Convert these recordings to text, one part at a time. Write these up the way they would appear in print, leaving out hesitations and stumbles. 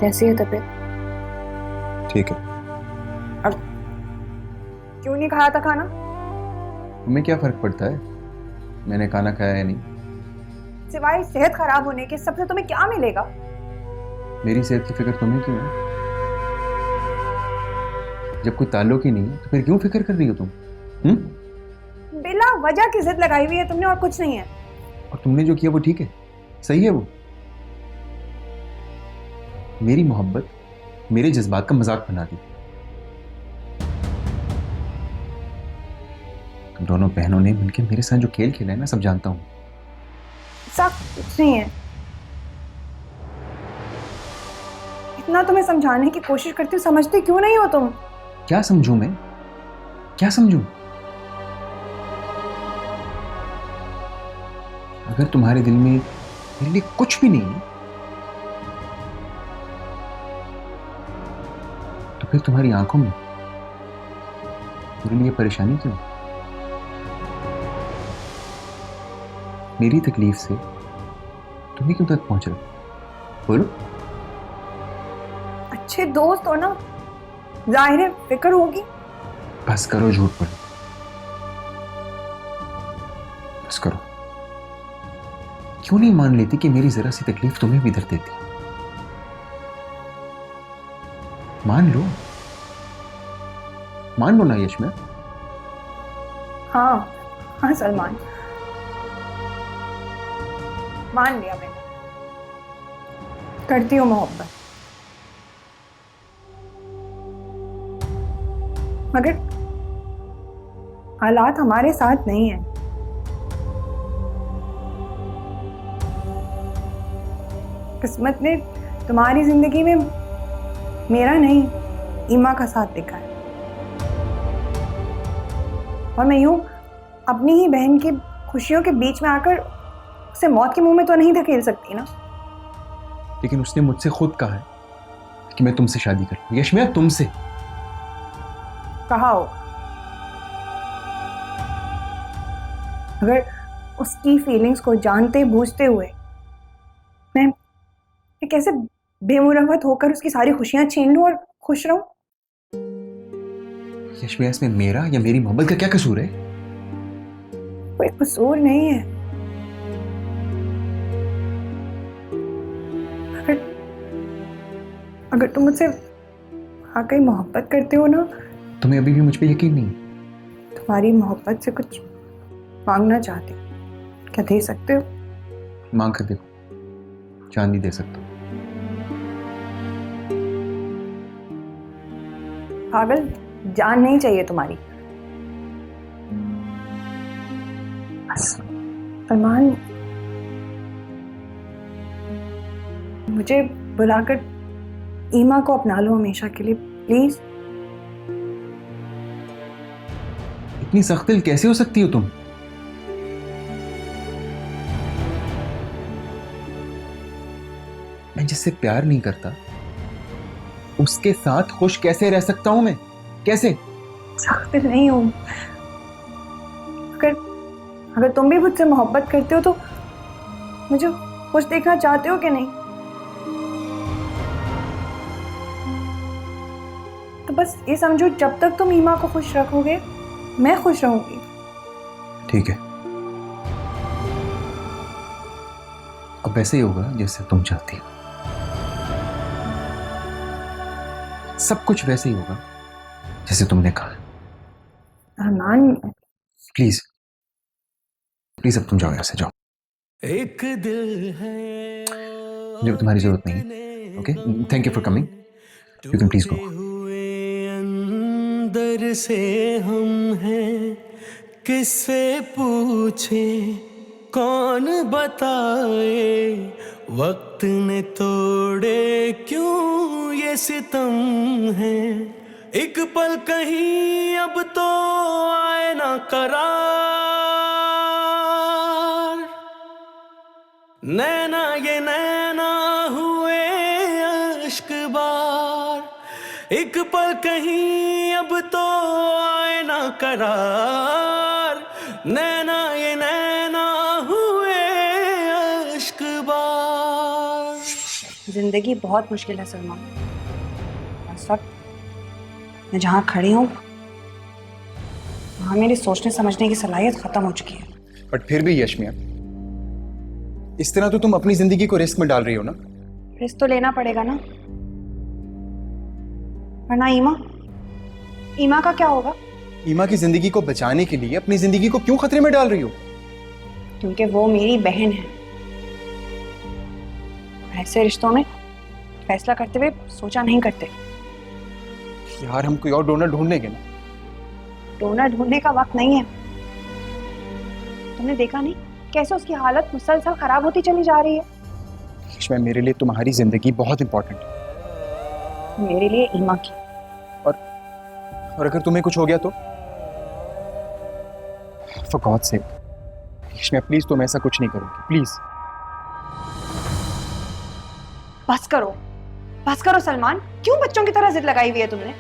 कैसी है तबीयत? ठीक है। और क्यों नहीं खाया था खाना? तुम्हें क्या फर्क पड़ता है मैंने खाना खाया या नहीं? सिवाय सेहत खराब होने के सबसे तुम्हें क्या मिलेगा? मेरी सेहत की फिक्र तुम्हें क्यों है? जब कोई ताल्लुक ही नहीं है तो फिर क्यों फिक्र कर रही हो तुम? बिला वजह की जिद लगाई हुई है तुमने, और कुछ नहीं है। और तुमने जो किया वो ठीक है, सही है वो। मेरी मोहब्बत, मेरे जज्बात का मजाक बना दी। तुम दोनों बहनों ने मिलकर मेरे साथ जो खेल खेला है ना, सब जानता हूं। सब कुछ नहीं है। इतना तुम्हें समझाने की कोशिश करती हूँ, समझते क्यों नहीं हो तुम? क्या समझूं मैं? क्या समझूं? अगर तुम्हारे दिल में मेरे लिए कुछ भी नहीं है तो फिर तुम्हारी आंखों में मेरे लिए परेशानी क्यों? मेरी तकलीफ से तुम्हें क्यों तक पहुंच रहे हो? बोलो। अच्छे दोस्त हो ना, जाहिर है फिक्र होगी। बस करो झूठ बोलो, बस करो। क्यों नहीं मान लेती कि मेरी जरा सी तकलीफ तुम्हें भी दर्द देती? मान लो ना यशमेर। हाँ हाँ सलमान, मान लिया मैंने, करती हूँ मोहब्बत। मगर हालात हमारे साथ नहीं है। किस्मत ने तुम्हारी जिंदगी में मेरा नहीं, ईमा का साथ देखा है। और मैं यूं अपनी ही बहन की खुशियों के बीच में आकर उसे मौत के मुंह में तो नहीं धकेल सकती ना। लेकिन उसने मुझसे खुद कहा है कि मैं तुमसे शादी कर लूं। यशमेर, तुमसे। कहा हो, अगर उसकी फीलिंग्स को जानते बूझते हुए मैं कैसे बेमुरवत होकर उसकी सारी खुशियां छीन लूं और खुश रहूं? यशमेर, इसमें मेरा या मेरी मोहब्बत का क्या कसूर है? कोई कसूर नहीं है। अगर अगर तुम मुझसे वाकई मोहब्बत करते हो ना, तुम्हें अभी भी मुझ पे यकीन नहीं? तुम्हारी मोहब्बत से कुछ मांगना चाहती हूँ, क्या दे सकते हो? मांग कर देखो, चांदी दे सकता हूं। पागल, जान नहीं चाहिए तुम्हारी। बस सलमान, मुझे बुलाकर ईमा को अपना लो हमेशा के लिए, प्लीज। इतनी सख्त दिल कैसे हो सकती हो तुम? मैं जिससे प्यार नहीं करता उसके साथ खुश कैसे रह सकता हूं मैं? कैसे? सख्त नहीं हूं। अगर अगर तुम भी मुझसे मोहब्बत करते हो तो मुझे खुश देखना चाहते हो कि नहीं? तो बस ये समझो, जब तक तुम ईमा को खुश रखोगे मैं खुश रहूंगी। ठीक है, अब वैसे ही होगा जैसे तुम चाहती हो। सब कुछ वैसे ही होगा जैसे तुमने कहा। अरमान, प्लीज प्लीज, अब तुम जाओ, यहां से जाओ। एक दिल है मुझे तुम्हारी जरूरत नहीं है। Okay, thank you for coming. You can please go. टूटे हुए अंदर से हम हैं, किससे पूछे कौन बताए, वक्त ने तोड़े क्यों ये सितम है, एक पल कहीं अब तो आए ना करार, नैना ये नैना हुए अश्क बार, एक पल कहीं अब तो आए ना करार, नैना ये नैना हुए अश्क बार। जिंदगी बहुत मुश्किल है सलमान। इस वक्त मैं जहाँ खड़ी हूँ वहाँ मेरी सोचने समझने की सलाहियत खत्म हो चुकी है। बट फिर भी यशमिया, इस तरह तो तुम अपनी जिंदगी को रिस्क में डाल रही हो ना। रिस्क तो लेना पड़ेगा ना, वरना ईमा का क्या होगा? ईमा की जिंदगी को बचाने के लिए अपनी जिंदगी को क्यों खतरे में डाल रही हो? क्योंकि वो मेरी बहन है। ऐसे रिश्तों में फैसला करते हुए सोचा नहीं करते। यार हम कोई और डोनर ढूंढ लेंगे ना। डोनर ढूंढने का वक्त नहीं है। तुमने देखा नहीं कैसे उसकी हालत मुसलसल खराब होती चली जा रही है? यशमिया, मेरे लिए तुम्हारी जिंदगी बहुत इंपॉर्टेंट है। मेरे लिए ईमा की। और अगर तुम्हें कुछ हो गया तो? फॉर गॉड सेक यशमिया, प्लीज तुम ऐसा कुछ नहीं करोगे, प्लीज। बस करो सलमान, क्यों बच्चों की तरह जिद लगाई हुई है तुमने?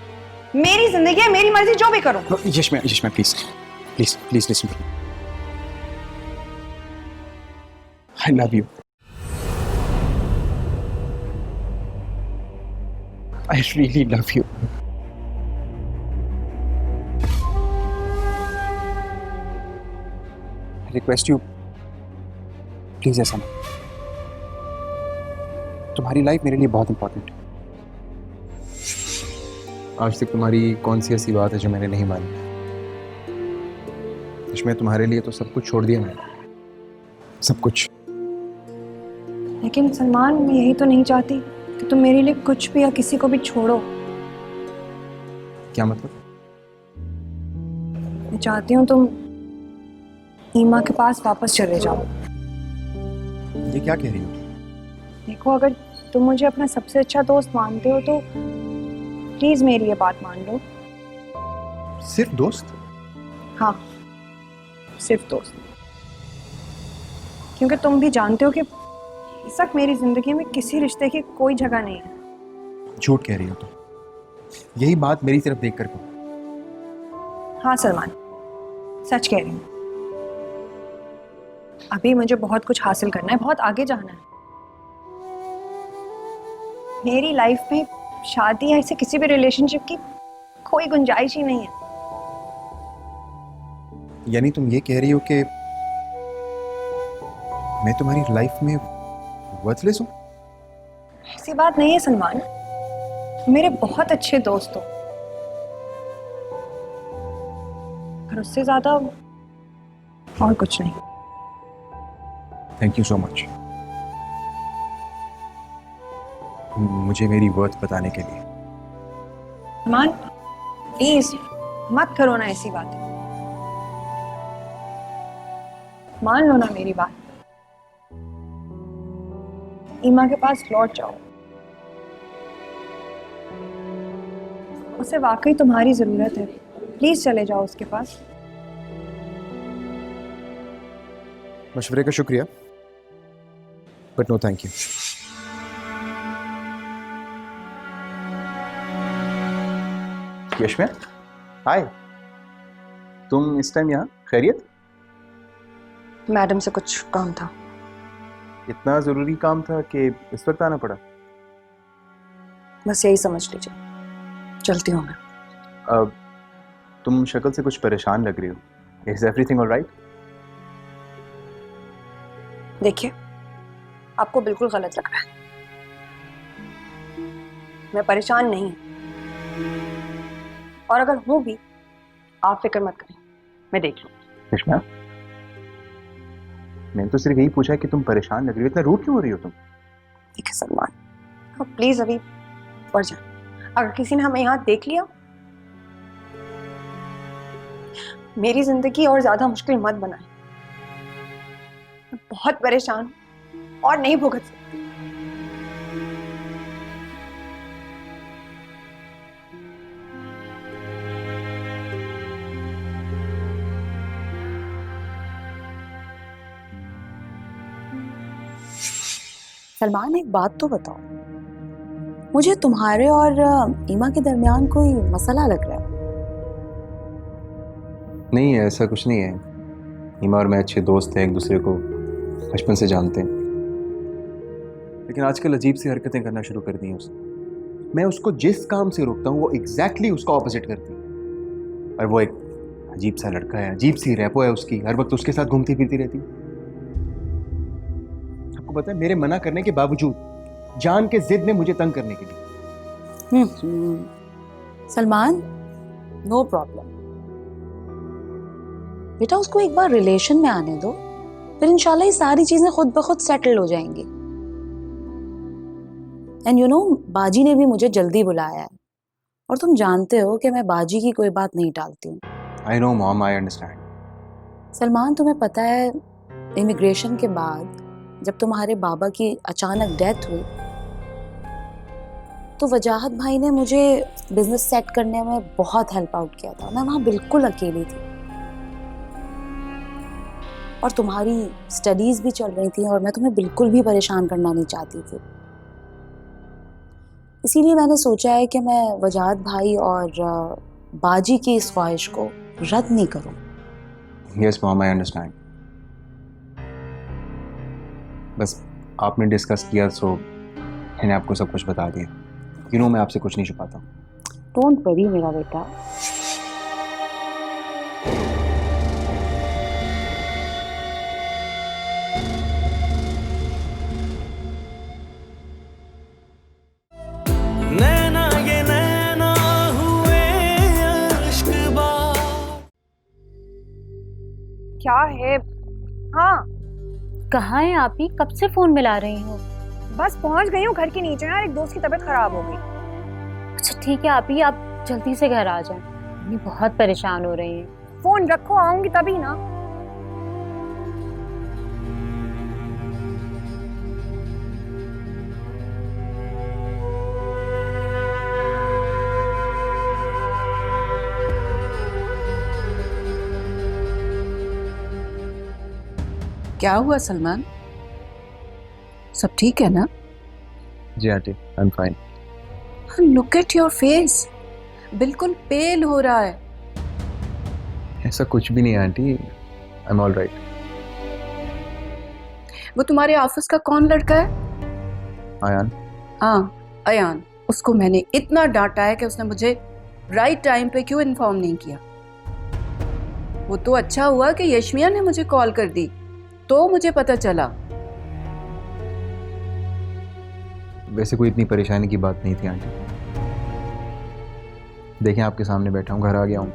मेरी जिंदगी है, मेरी मर्जी, जो भी करो। Yashmia please please please listen. I love you. I really love you. Request you, please ऐसा मत। तुम्हारी लाइफ मेरे लिए बहुत इंपॉर्टेंट है। आज तक तुम्हारी कौन सी ऐसी बात है जो मैंने नहीं मानी? इसमें तुम्हारे लिए तो सब कुछ छोड़ दिया मैंने, सब कुछ। लेकिन सलमान, मैं यही तो नहीं चाहती कि तुम मेरे लिए कुछ भी या किसी को भी छोड़ो। क्या मतलब? मैं चाहती हूँ तुम ईमा के पास वापस चले जाओ। ये क्या कह रही हो? देखो, अगर तुम मुझे अपना सबसे अच्छा दोस्त मानते हो तो प्लीज मेरी ये बात मान लो। सिर्फ दोस्त? हाँ, सिर्फ दोस्त। क्योंकि तुम भी जानते हो कि इस वक्त मेरी जिंदगी में किसी रिश्ते की कोई जगह नहीं है। झूठ कह रही हो तुम। यही बात मेरी तरफ देखकर कहो। हाँ सलमान, सच कह रही हूँ। अभी मुझे बहुत कुछ हासिल करना है, बहुत आगे जाना है। मेरी लाइफ में शादी या ऐसे किसी भी रिलेशनशिप की कोई गुंजाइश ही नहीं है। यानी तुम ये कह रही हो कि मैं तुम्हारी लाइफ में वर्थलेस हूं? ऐसी बात नहीं है सलमान, मेरे बहुत अच्छे दोस्त हो और उससे ज्यादा और कुछ नहीं। थैंक यू सो मच मुझे मेरी वर्थ बताने के लिए। सलमान, प्लीज मत करो ना ऐसी बात। मान लो ना मेरी बात। ईमा के पास लौट जाओ। उसे वाकई तुम्हारी जरूरत है। प्लीज चले जाओ उसके पास। मशवरे का शुक्रिया, बट नो थैंक यू। यशमिया, हाय। तुम इस टाइम यहाँ? खैरियत? मैडम से कुछ काम था। इतना जरूरी काम था कि इस वक्त आना पड़ा? बस यही समझ लीजिए, चलती हूँ मैं। अब तुम शक्ल से कुछ परेशान लग रही हो। Is everything alright? देखिए, आपको बिल्कुल गलत लग रहा है। मैं परेशान नहीं हूं, और अगर हूं भी, आप फिक्र मत करें, मैं देख लूं। यशमिया, मैंने तो सिर्फ यही पूछा है कि तुम परेशान लग रही हो। इतना रूड क्यों हो रही हो तुम? ठीक है सलमान, आप प्लीज अभी बढ़ जाए। अगर किसी ने हमें यहाँ देख लिया, मेरी जिंदगी और ज्यादा मुश्किल मत बनाए। मैं बहुत परेशान हूं और नहीं भुगत सकती। सलमान, एक बात तो बताओ, मुझे तुम्हारे और ईमा के दरमियान कोई मसला लग रहा है। नहीं है, ऐसा कुछ नहीं है। ईमा और मैं अच्छे दोस्त हैं, एक दूसरे को बचपन से जानते हैं। लेकिन आजकल अजीब सी हरकतें करना शुरू कर दी हैं उसने। मैं उसको जिस काम से रोकता हूँ वो एग्जैक्टली उसका ऑपोजिट करती है। और वो एक अजीब सा लड़का है, अजीब सी रैपो है उसकी, हर वक्त उसके साथ घूमती फिरती रहती है। आपको पता है, मेरे मना करने के बावजूद जान के जिद में मुझे तंग करने के लिए। सलमान, नो प्रॉब्लम बेटा, उसको एक बार रिलेशन में आने दो, फिर इंशाल्लाह ये सारी चीजें खुद ब खुद सेटल हो जाएंगी। एंड यू नो, बाजी ने भी मुझे जल्दी बुलाया है, और तुम जानते हो कि मैं बाजी की कोई बात नहीं टालती हूँ। I know mom, I understand. Salman, तुम्हें पता है इमिग्रेशन के बाद जब तुम्हारे बाबा की अचानक डेथ हुई तो वजाहत भाई ने मुझे बिजनेस सेट करने में बहुत हेल्प आउट किया था। मैं वहां बिल्कुल अकेली थी और तुम्हारी स्टडीज भी चल रही थी और मैं तुम्हें बिल्कुल भी परेशान करना नहीं चाहती थी। इसीलिए मैंने सोचा है कि मैं वजाहत भाई और बाजी की इस ख्वाहिश को रद्द नहीं करूं। Yes mom, I understand. बस आपने डिस्कस किया सो मैंने आपको सब कुछ बता दिया। यू नो, मैं आपसे कुछ नहीं छुपाता। डोंट वरी मेरा बेटा। नैना ये नैना हुए अश्क बार। क्या है? हाँ, कहाँ हैं आप ही? कब से फोन मिला रही हो? बस पहुंच गई हूँ घर के नीचे। यार, एक दोस्त की तबीयत खराब हो गई। अच्छा ठीक है आप ही, आप जल्दी से घर आ जाएं। मम्मी बहुत परेशान हो रही हैं। फोन रखो, आऊंगी तभी ना। क्या हुआ सलमान? सब ठीक है ना? जी aunty, I am fine. Look at your face, बिल्कुल पेल हो रहा है। ऐसा कुछ भी नहीं है aunty, I am all right. वो तुम्हारे ऑफिस का कौन लड़का है? आयान। हाँ, अयान। उसको मैंने इतना डांटा है कि उसने मुझे राइट टाइम पे क्यों इन्फॉर्म नहीं किया। वो तो अच्छा हुआ कि यशमिया ने मुझे कॉल कर दी तो मुझे पता चला। वैसे कोई इतनी परेशानी की बात नहीं थी आंटी। देखें, आपके सामने बैठा हूँ, घर आ गया हूँ।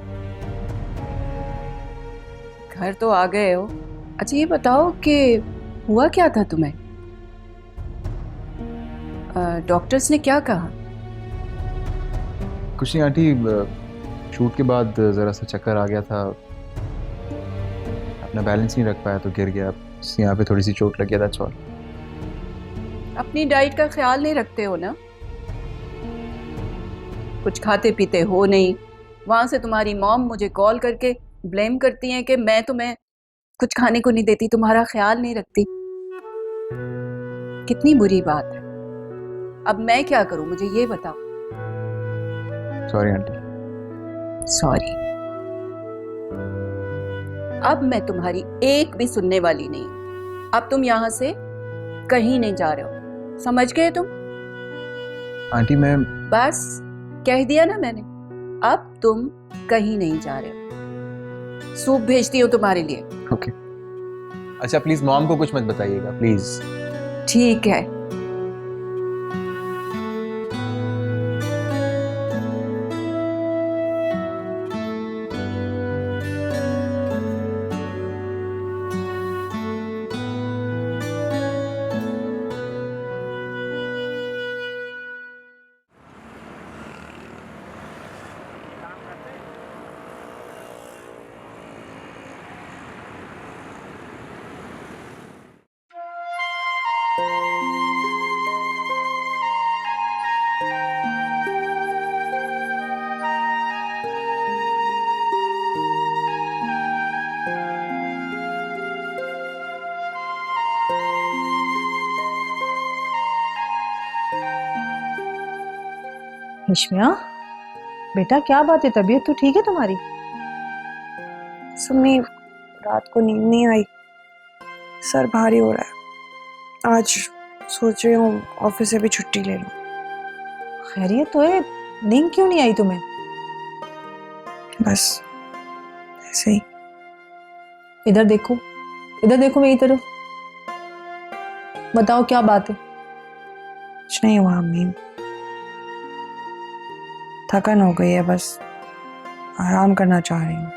घर तो आ गए हो। अच्छा ये बताओ कि हुआ क्या था तुम्हें? डॉक्टर्स ने क्या कहा? कुछ नहीं आंटी, शूट के बाद ज़रा सा चक्कर आ गया था, अपना बैलेंस नहीं रख पाया तो गिर गया। यहाँ पे थोड़ी सी चोट लग गया था। चौल अपनी डाइट का ख्याल नहीं रखते हो ना? कुछ खाते पीते हो नहीं। वहां से तुम्हारी मॉम मुझे कॉल करके ब्लेम करती हैं कि मैं तुम्हें कुछ खाने को नहीं देती, तुम्हारा ख्याल नहीं रखती। कितनी बुरी बात है। अब मैं क्या करूं, मुझे ये बताओ। Sorry aunty. सॉरी। अब मैं तुम्हारी एक भी सुनने वाली नहीं। अब तुम यहां से कहीं नहीं जा रहे हो, समझ गए तुम? आंटी मैं बस कह दिया ना मैंने। अब तुम कहीं नहीं जा रहे हो। सूप भेजती हूँ तुम्हारे लिए। ओके। अच्छा प्लीज मॉम को कुछ मत बताइएगा प्लीज। ठीक है। रेशमिया, बेटा क्या बात है? तबीयत तो ठीक है तुम्हारी? सुम्मी, रात को नींद नहीं आई, सर भारी हो रहा है। आज सोच रही हूँ ऑफिस से भी छुट्टी ले लूँ। खैरियत तो है, नींद क्यों नहीं आई तुम्हें? बस ऐसे ही। इधर देखो, इधर देखो मेरी तरफ, बताओ क्या बात है? कुछ नहीं हुआ अम्मी, थकन हो गई है, बस आराम करना चाह रही हूँ।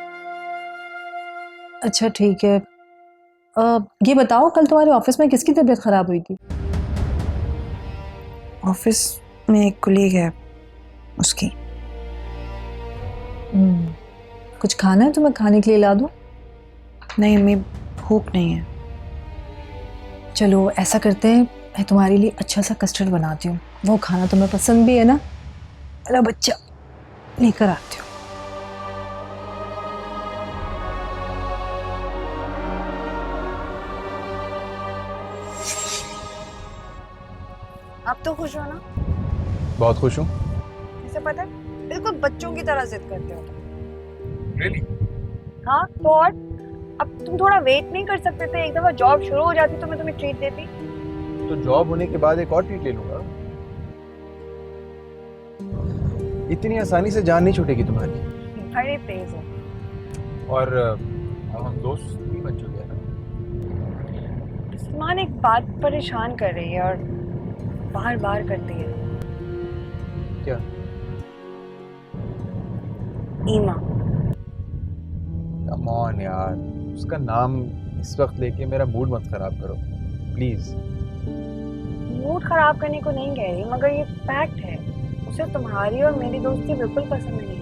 अच्छा ठीक है, ये बताओ कल तुम्हारे ऑफिस में किसकी तबीयत खराब हुई थी? ऑफिस में एक कुलीग है, उसकी। कुछ खाना है तुम्हें, खाने के लिए ला दूं? नहीं अम्मी, भूख नहीं है। चलो ऐसा करते हैं, मैं तुम्हारे लिए अच्छा सा कस्टर्ड बनाती हूँ, वो खाना तुम्हें पसंद भी है ना? मेरा बच्चा, लेकर आती हूँ। आप तो खुश हो ना? बहुत खुश हूँ। कैसे पता है? बिल्कुल बच्चों की तरह जिद करते हो। Really? हाँ तो और? अब तुम थोड़ा वेट नहीं कर सकते थे? एक दफा जॉब शुरू हो जाती तो मैं तुम्हें ट्रीट देती। तो जॉब होने के बाद एक और ट्रीट ले लूंगा। इतनी आसानी से जान नहीं छूटेगी तुम्हारी। बड़े तेज हो। और अब हम दोस्त भी बन चुके हैं ना। सलमान, एक बात परेशान कर रही है और बार बार करती है। क्या? ईमा। कम ऑन यार, उसका नाम इस वक्त लेके मेरा मूड मत खराब करो प्लीज। मूड खराब करने को नहीं कह रही, मगर ये फैक्ट है, उसे तुम्हारी और मेरी दोस्ती बिल्कुल पसंद नहीं।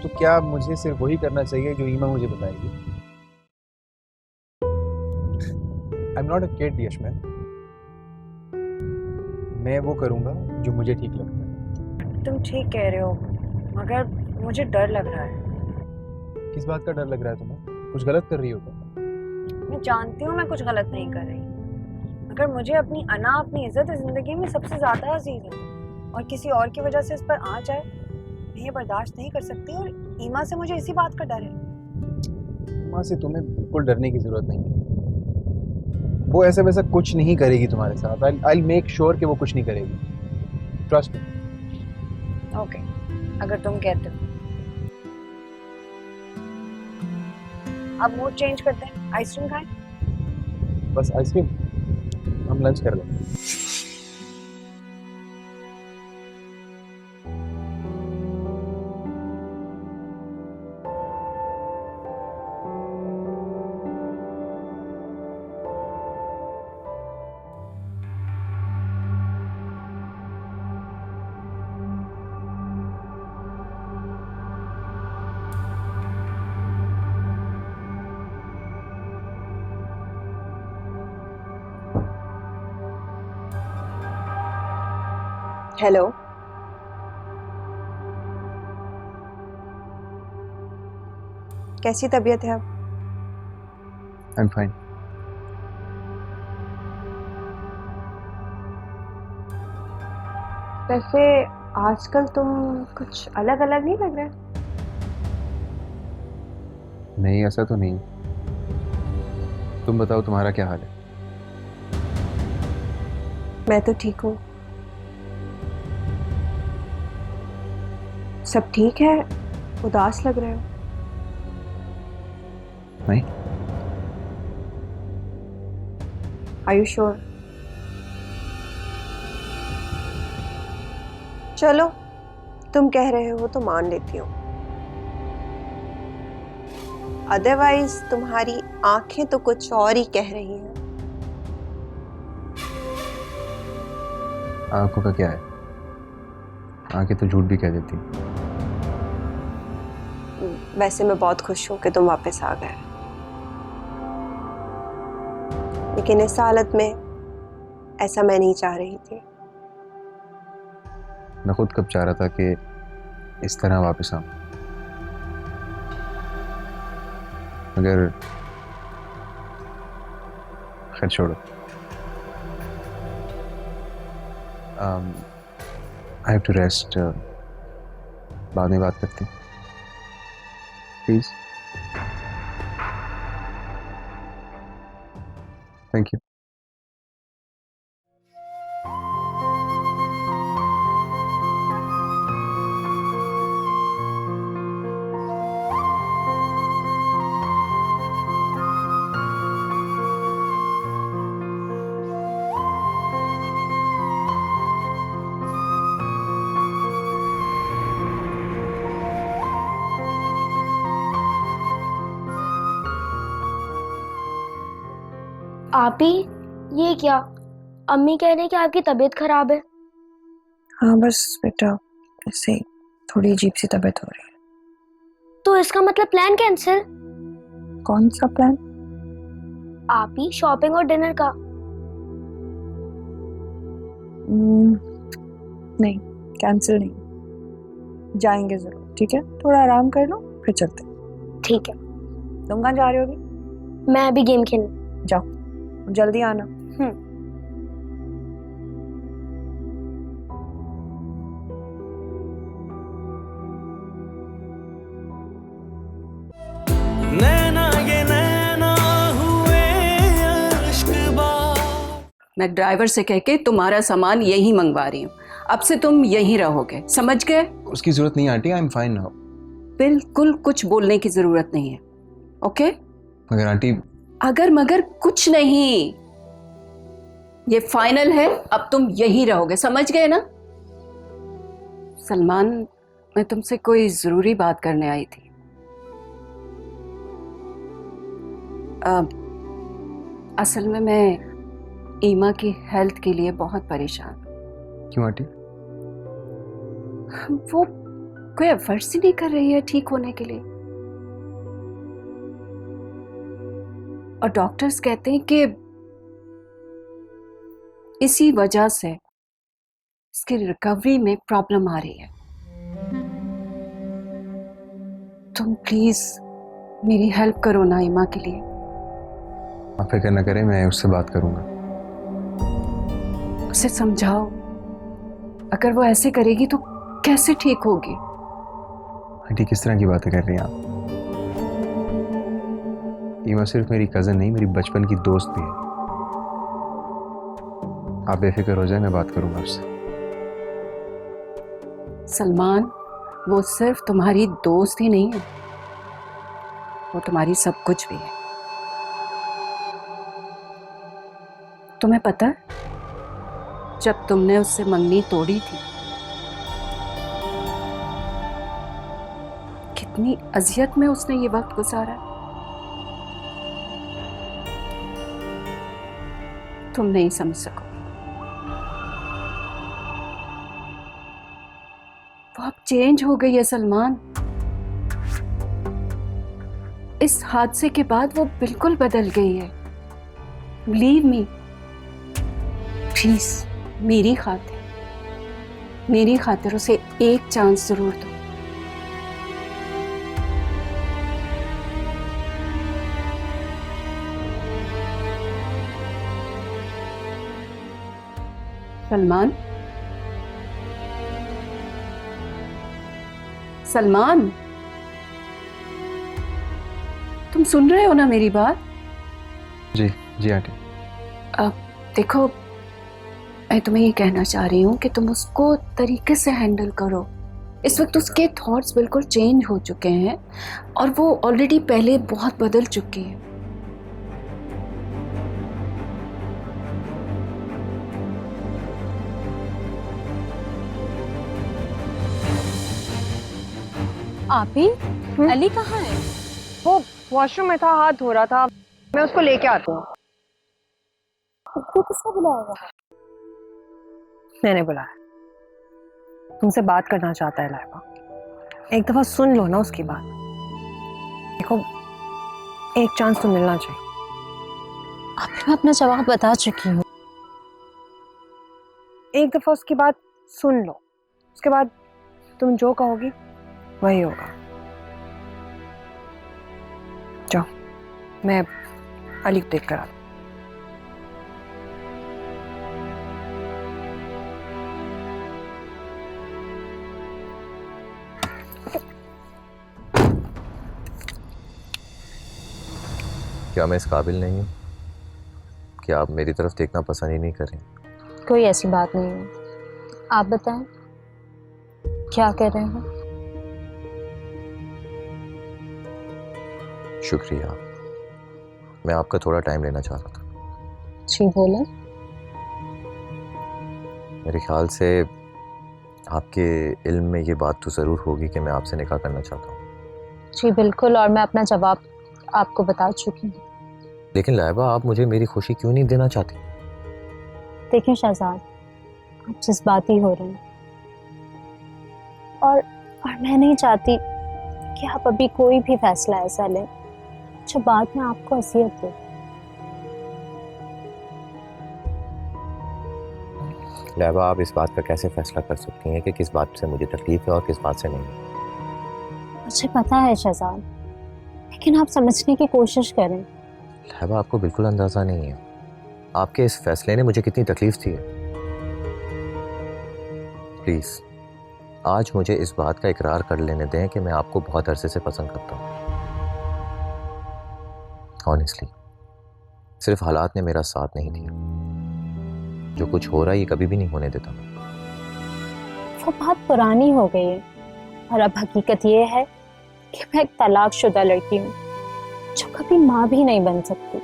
तो क्या मुझे सिर्फ वही करना चाहिए जो ईमा मुझे बताएगी? I am not a kid यशमैन, मैं वो करूंगा जो मुझे ठीक लगता है। तुम ठीक कह रहे हो, मगर मुझे डर लग रहा है। किस बात का डर लग रहा है तुम्हें? कुछ गलत कर रही हो तुम? मैं जानती हूँ मैं कुछ गलत नहीं कर रही, मगर मुझे अपनी अना, अपनी इज्जत जिंदगी में सबसे ज्यादा अजीज है, और किसी और की वजह से इस पर आ जाए, मैं ये बर्दाश्त नहीं कर सकती। और ईमा से मुझे इसी बात का डर है। ईमा से तुम्हें बिल्कुल डरने की जरूरत नहीं है। वो ऐसा वैसा कुछ नहीं करेगी तुम्हारे साथ। I'll make sure कि वो कुछ नहीं करेगी। Trust me. ओके, अगर तुम कहते हो। अब मूड चेंज करते हैं, आइसक्रीम खाएं? बस आइसक्रीम? हम लंच कर लेंगे। हेलो, कैसी तबीयत है अब? आई एम फाइन। वैसे आजकल तुम कुछ अलग अलग नहीं लग रहे? नहीं, ऐसा तो नहीं। तुम बताओ, तुम्हारा क्या हाल है? मैं तो ठीक हूँ। सब ठीक है? उदास लग रहे हो? नहीं। Are you sure? चलो, तुम कह रहे हो तो मान लेती हूँ। अदरवाइज तुम्हारी आंखें तो कुछ और ही कह रही हैं। आंखों का क्या है? आंखें तो झूठ भी कह देती। वैसे मैं बहुत खुश हूँ कि तुम वापस आ गए, लेकिन इस हालत में ऐसा मैं नहीं चाह रही थी। मैं खुद कब चाह रहा था कि इस तरह वापस आऊं, मगर खैर छोड़ो। I have to rest. बाद में बात करते हैं प्लीज। Thank you. आप ही ये क्या? अम्मी कह रही है कि आपकी तबीयत खराब है। हाँ बस बेटा, ऐसे ही थोड़ी अजीब सी तबीयत हो रही है। तो इसका मतलब प्लान कैंसिल? कौन सा प्लान? आप ही शॉपिंग और डिनर का। नहीं, कैंसिल नहीं, जाएंगे जरूर। ठीक है, थोड़ा आराम कर लो फिर चलते हैं। ठीक है। तुम कहाँ जा रहे हो अभी? मैं अभी गेम खेलने। जाओ, जल्दी आना। नैना ये नैना हुए अश्क मैं ड्राइवर से कह के तुम्हारा सामान यहीं मंगवा रही हूँ। अब से तुम यहीं रहोगे, समझ गए? उसकी जरूरत नहीं aunty, I am fine now. बिल्कुल कुछ बोलने की जरूरत नहीं है, ओके? मगर आंटी, अगर मगर कुछ नहीं, ये फाइनल है। अब तुम यहीं रहोगे, समझ गए ना? सलमान, मैं तुमसे कोई जरूरी बात करने आई थी। असल में मैं ईमा की हेल्थ के लिए बहुत परेशान हूं। क्यों आंटी? वो कोई एफर्ट्स ही नहीं कर रही है ठीक होने के लिए, और डॉक्टर्स कहते हैं कि इसी वजह से इसकी रिकवरी में प्रॉब्लम आ रही है। तुम प्लीज मेरी हेल्प करो ना ईमा के लिए। आप फिक्र न करें, मैं उससे बात करूंगा। उसे समझाओ, अगर वो ऐसे करेगी तो कैसे ठीक होगी? आंटी किस तरह की बातें कर रही हैं आप? ईमा सिर्फ मेरी कजन नहीं, मेरी बचपन की दोस्त भी है। आप बेफिक्र हो जाए, मैं बात करूंगा उससे। सलमान, वो सिर्फ तुम्हारी दोस्त ही नहीं है, वो तुम्हारी सब कुछ भी है। तुम्हें पता है, जब तुमने उससे मंगनी तोड़ी थी, कितनी अजियत में उसने ये वक्त गुजारा। तुम नहीं समझ सको। वो अब चेंज हो गई है सलमान। इस हादसे के बाद वो बिल्कुल बदल गई है। बिलीव मी, प्लीज मेरी खातिर उसे एक चांस जरूर दो। सलमान, सलमान, तुम सुन रहे हो ना मेरी बात? जी जी आंटी। अब देखो, मैं तुम्हें ये कहना चाह रही हूँ कि तुम उसको तरीके से हैंडल करो। इस वक्त उसके थॉट्स बिल्कुल चेंज हो चुके हैं और वो ऑलरेडी पहले बहुत बदल चुकी है। आप ही अली कहाँ है? वो वॉशरूम में था, हाथ धो रहा था। मैं उसको लेके आती हूँ। उसको किसने बुलाया? मैंने बुलाया। तुमसे बात करना चाहता है लाइबा। एक दफा सुन लो ना उसकी बात। देखो, एक चांस तो मिलना चाहिए। आप मैं अपना जवाब बता चुकी हूँ। एक दफा उसकी बात सुन लो, उसके बाद तुम जो कहोगी वही होगा। जाओ, मैं अली को देख कर आती हूँ। क्या मैं इस काबिल नहीं हूँ कि आप मेरी तरफ देखना पसंद ही नहीं करें? कोई ऐसी बात नहीं है। आप बताएं, क्या कर रहे हैं? शुक्रिया, मैं आपका थोड़ा टाइम लेना चाह रहा था। जी बोले। मेरे ख्याल से आपके इल्म में ये बात तो ज़रूर होगी कि मैं आपसे निकाह करना चाहता हूँ। जी बिल्कुल, और मैं अपना जवाब आपको बता चुकी हूँ। लेकिन लाइबा, आप मुझे मेरी खुशी क्यों नहीं देना चाहती? देखिए शहजाद, आप जज्बाती हो रहे हैं और मैं नहीं चाहती कि आप अभी कोई भी फैसला ऐसा लें जो बाद में आपको असियत दे। लाइबा, आप इस बात का कैसे फैसला कर सकती हैं कि किस बात से मुझे तकलीफ है और किस बात से नहीं? मुझे पता है शहजाद, लेकिन आप समझने की कोशिश करें। लाइबा, आपको बिल्कुल अंदाजा नहीं है आपके इस फैसले ने मुझे कितनी तकलीफ दी है। प्लीज आज मुझे इस बात का इकरार कर लेने दें कि मैं आपको बहुत अरसे से पसंद करता हूं। ऑनेस्टली सिर्फ हालात ने मेरा साथ नहीं दिया। जो कुछ हो रहा है ये कभी भी नहीं होने देता। वो बात पुरानी हो गई है और अब हकीकत ये है कि मैं एक तलाकशुदा लड़की हूँ जो कभी माँ भी नहीं बन सकती।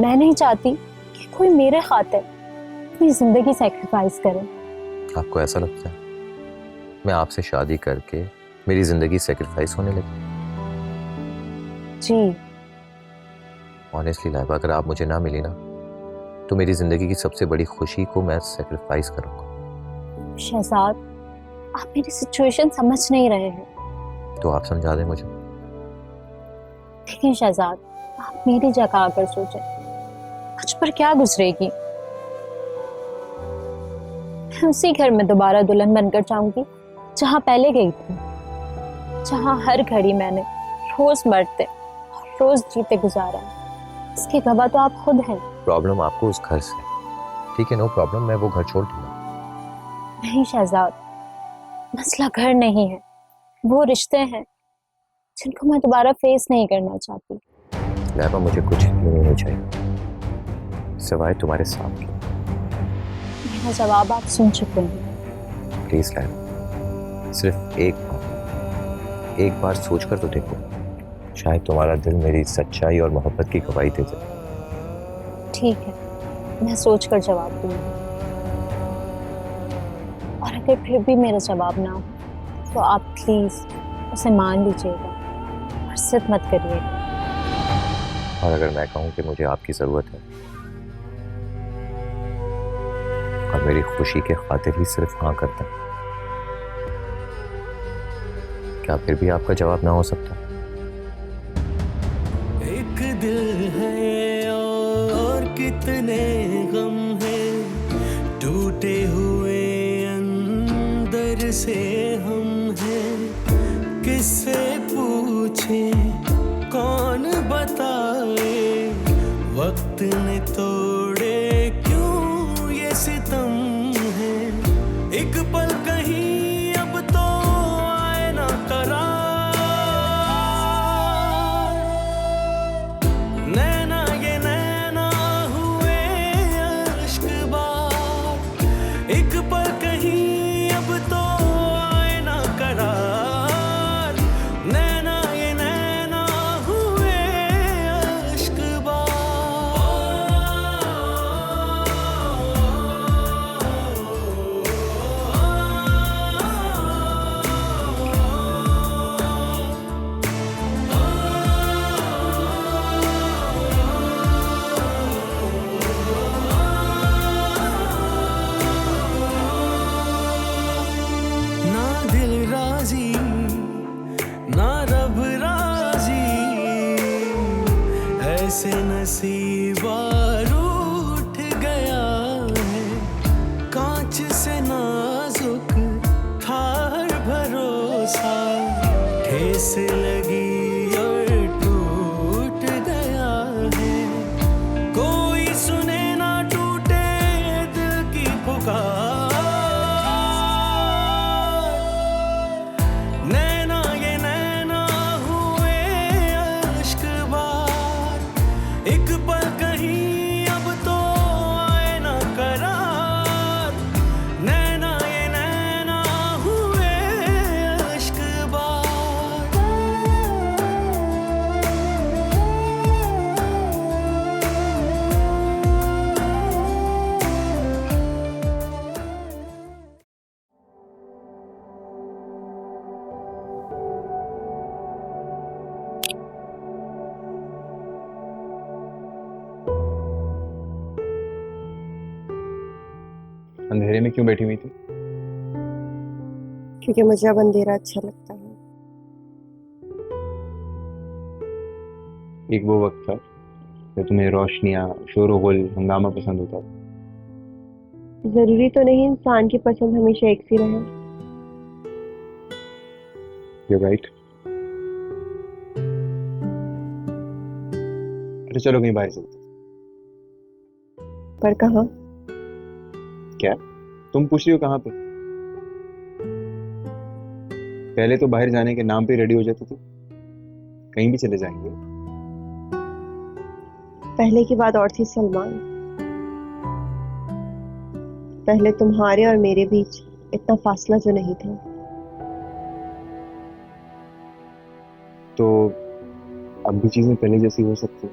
मैं नहीं चाहती कि कोई मेरे खातिर अपनी जिंदगी सैक्रिफाइस करे। आपको ऐसा लगता है मैं आपसे शादी करके मेरी जिंदगी सैक्रिफाइस होने लगी? जी ऑनेस्टली लाइबा, अगर आप मुझे ना मिली ना तो मेरी जिंदगी की सबसे बड़ी खुशी को मैं सैक्रिफाइस करूंगा। शहजाद, आप मेरी सिचुएशन समझ नहीं रहे हैं। तो आप समझा दें मुझे। देखिए शहजाद, आप मेरी जगह आकर सोचें, मुझ पर क्या गुजरेगी। मैं उसी घर में दोबारा दुल्हन बनकर जाऊंगी जहां पहले गई थी, जहां हर घड़ी मैंने रोज मरते और रोज जीते गुजारा। इसके गवाह तो आप खुद हैं। प्रॉब्लम आपको उस घर से, ठीक है, नो प्रॉब्लम, मैं वो घर छोड़ दूंगा। नहीं शहजाद, मसला घर नहीं है, वो रिश्ते हैं जिनको मैं दोबारा फेस नहीं करना चाहती। लाइबा, मुझे कुछ नहीं चाहिए सिवाय तुम्हारे साथ के। मेरा जवाब आप सुन चुके हैं। प्लीज लाइबा, सिर्फ एक बार सोचकर तो देखो, शायद तुम्हारा दिल मेरी सच्चाई और मोहब्बत की गवाही दे दे। ठीक है, मैं सोचकर जवाब दूंगी, और अगर फिर भी मेरा जवाब ना हो तो आप प्लीज उसे मान लीजिएगा और जिद मत करिएगा। और अगर मैं कहूं कि मुझे आपकी जरूरत है और मेरी खुशी के खातिर ही सिर्फ हाँ करते हैं, क्या फिर भी आपका जवाब ना हो सकता? एक दिल है और कितने गम हैं, टूटे हुए अंदर से हम हैं। किससे पूछे, कौन बताए, वक्त ने तोड़े क्यों ये सितम है। एक पल कहीं अब तो आए ना करार, नैना ये नैना हुए अश्क बार। एक पल कहीं अब तो आए ना करार, नैना ये नैना हुए अश्क ना दिल राजी ना रब राजी, ऐसे नसीबा रूठ गया है। कांच से नाजुक था हर भरोसा, ठेस लगी और टूट गया है। कोई सुने ना टूटे दिल की पुकार, नैना ये नैना हुए अश्क बार। एक पल कहीं अब तो आए ना करार, नैना ये नैना हुए अश्क बार। अंधेरे में क्यों बैठी हुई थी? क्योंकि मुझे अब अंधेरा अच्छा लगता है। एक वो वक्त था जब तुम्हें रोशनियां, शोर-गुल, हंगामा पसंद होता था। जरूरी तो नहीं इंसान की पसंद हमेशा एक सी रहे। You're right. अरे चलो कहीं बाहर चलते। पर कहाँ? क्या? तुम पूछ रही हो कहाँ पे? पहले तो बाहर जाने के नाम पे रेडी हो जाती थी। कहीं भी चले जाएंगे। पहले की बात और थी सलमान। पहले तुम्हारे और मेरे बीच इतना फासला जो नहीं था। तो अब भी चीजें पहले जैसी हो सकती।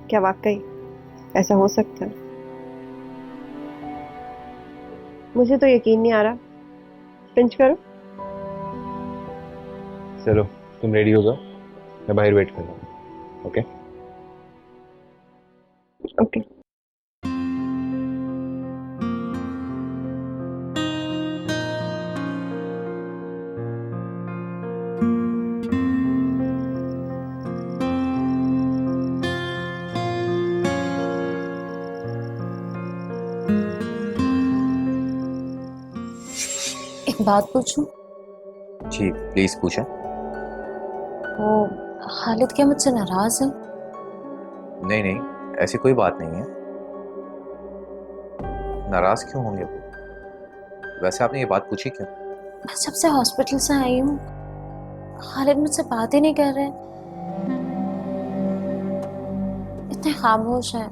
क्या वाकई ऐसा हो सकता है? मुझे तो यकीन नहीं आ रहा। पिंच करो। चलो तुम रेडी हो जाओ, मैं बाहर वेट कर रहा हूँ। ओके? ओके। एक बात पूछूं? जी प्लीज पूछें। वो खालिद क्या मुझसे नाराज है? नहीं नहीं, ऐसी कोई बात नहीं है। नाराज क्यों होंगे वो? वैसे आपने ये बात पूछी क्यों? मैं जब से हॉस्पिटल से आई हूँ खालिद मुझसे बात ही नहीं कर रहे, इतने खामोश हैं।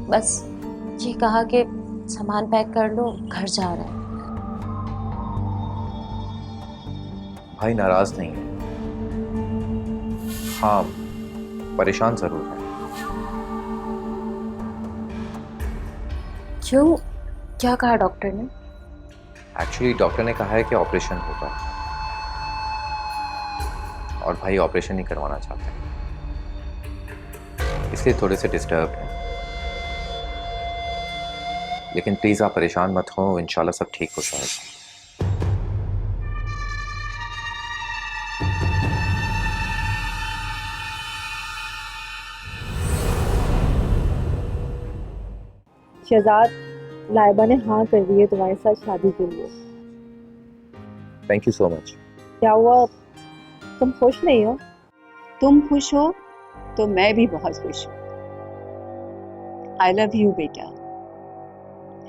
बस ये कहा कि सामान पैक कर लो, घर जा रहे हैं। भाई नाराज नहीं है, हाँ परेशान जरूर है। क्यों? क्या कहा डॉक्टर ने? एक्चुअली डॉक्टर ने कहा है कि ऑपरेशन होगा और भाई ऑपरेशन नहीं करवाना चाहते हैं, इसलिए थोड़े से डिस्टर्ब हैं। लेकिन प्लीज आप परेशान मत हो, इंशाल्लाह सब ठीक हो जाएगा। शहजाद, लाइबा ने हाँ कर दी है तुम्हारे साथ शादी के लिए। Thank you so much. क्या हुआ, तुम खुश नहीं हो? तुम खुश हो तो मैं भी बहुत खुश हूँ। आई लव यू बेटा।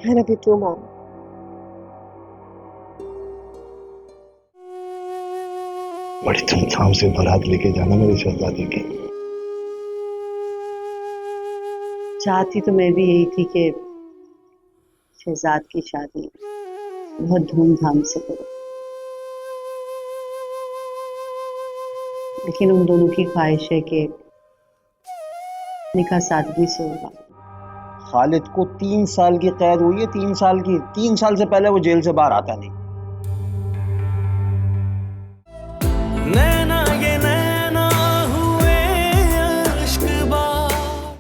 I love you too, Mom. बड़ी धूमधाम से बारात लेके जाना मेरी शहजादी की। चाहती तो मैं भी यही थी कि शहजाद की शादी बहुत धूमधाम से करो, लेकिन उन दोनों की ख्वाहिश है कि निकाह सादगी से होगा। खालिद को 3 साल की कैद हुई है, 3 साल की। 3 साल से पहले वो जेल से बाहर आता नहीं।